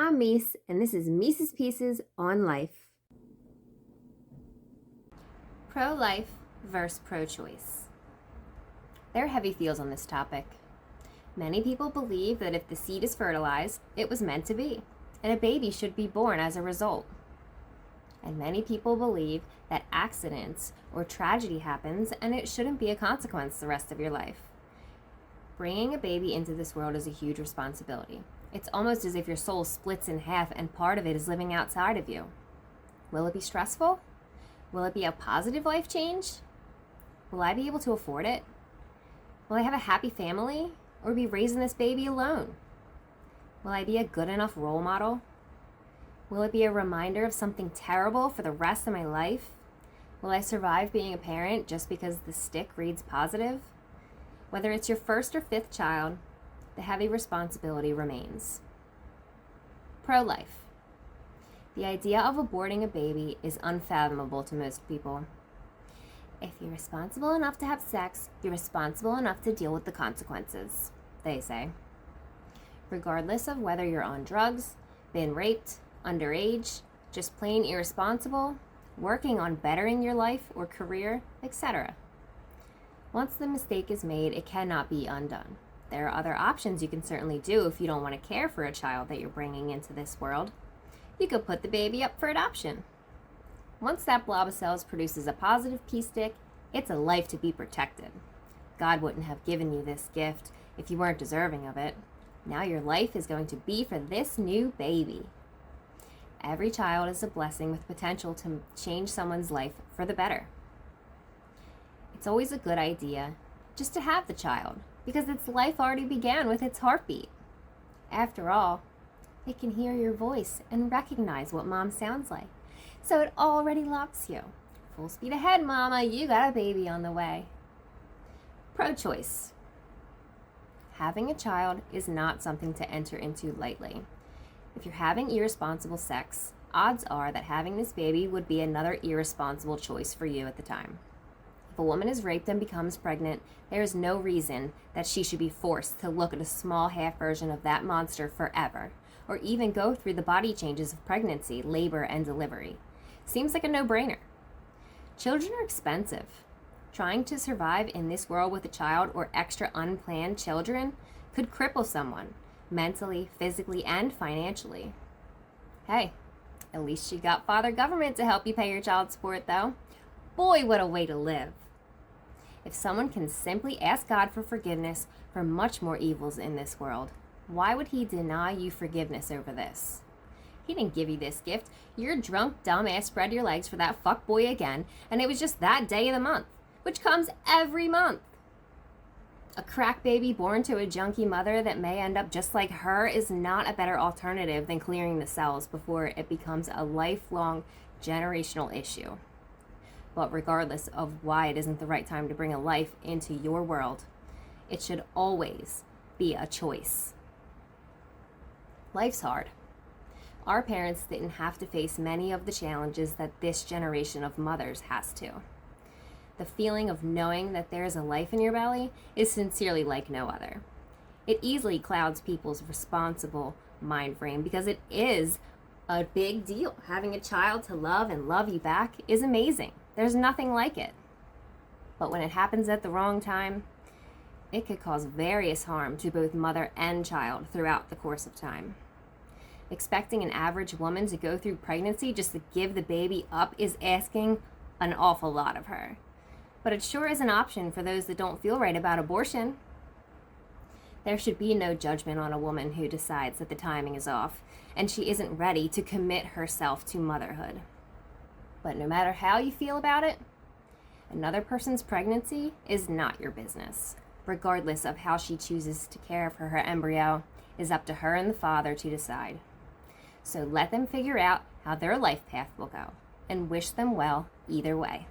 I'm Mies, and this is Mies's Pieces on Life. Pro-life versus pro-choice. There are heavy feels on this topic. Many people believe that if the seed is fertilized, it was meant to be, and a baby should be born as a result. And many people believe that accidents or tragedy happens and it shouldn't be a consequence the rest of your life. Bringing a baby into this world is a huge responsibility. It's almost as if your soul splits in half and part of it is living outside of you. Will it be stressful? Will it be a positive life change? Will I be able to afford it? Will I have a happy family or be raising this baby alone? Will I be a good enough role model? Will it be a reminder of something terrible for the rest of my life? Will I survive being a parent just because the stick reads positive? Whether it's your first or fifth child, the heavy responsibility remains. Pro-life. The idea of aborting a baby is unfathomable to most people. If you're responsible enough to have sex, you're responsible enough to deal with the consequences, they say. Regardless of whether you're on drugs, been raped, underage, just plain irresponsible, working on bettering your life or career, etc. Once the mistake is made, it cannot be undone. There are other options you can certainly do if you don't want to care for a child that you're bringing into this world. You could put the baby up for adoption. Once that blob of cells produces a positive pea stick, it's a life to be protected. God wouldn't have given you this gift if you weren't deserving of it. Now your life is going to be for this new baby. Every child is a blessing with potential to change someone's life for the better. It's always a good idea just to have the child, because its life already began with its heartbeat. After all, it can hear your voice and recognize what mom sounds like, so it already locks you. Full speed ahead, mama, you got a baby on the way. Pro-choice. Having a child is not something to enter into lightly. If you're having irresponsible sex, odds are that having this baby would be another irresponsible choice for you at the time. If a woman is raped and becomes pregnant, there is no reason that she should be forced to look at a small half version of that monster forever, or even go through the body changes of pregnancy, labor, and delivery. Seems like a no-brainer. Children are expensive. Trying to survive in this world with a child or extra unplanned children could cripple someone, mentally, physically, and financially. Hey, at least you got Father Government to help you pay your child support, though. Boy, what a way to live. If someone can simply ask God for forgiveness for much more evils in this world, why would he deny you forgiveness over this? He didn't give you this gift. Your drunk, dumbass spread your legs for that fuckboy again, and it was just that day of the month, which comes every month. A crack baby born to a junkie mother that may end up just like her is not a better alternative than clearing the cells before it becomes a lifelong generational issue. But regardless of why it isn't the right time to bring a life into your world, it should always be a choice. Life's hard. Our parents didn't have to face many of the challenges that this generation of mothers has to. The feeling of knowing that there is a life in your belly is sincerely like no other. It easily clouds people's responsible mind frame because it is a big deal. Having a child to love and love you back is amazing. There's nothing like it. But when it happens at the wrong time, it could cause various harm to both mother and child throughout the course of time. Expecting an average woman to go through pregnancy just to give the baby up is asking an awful lot of her. But it sure is an option for those that don't feel right about abortion. There should be no judgment on a woman who decides that the timing is off and she isn't ready to commit herself to motherhood. But no matter how you feel about it, another person's pregnancy is not your business. Regardless of how she chooses to care for her embryo, is up to her and the father to decide. So let them figure out how their life path will go, and wish them well either way.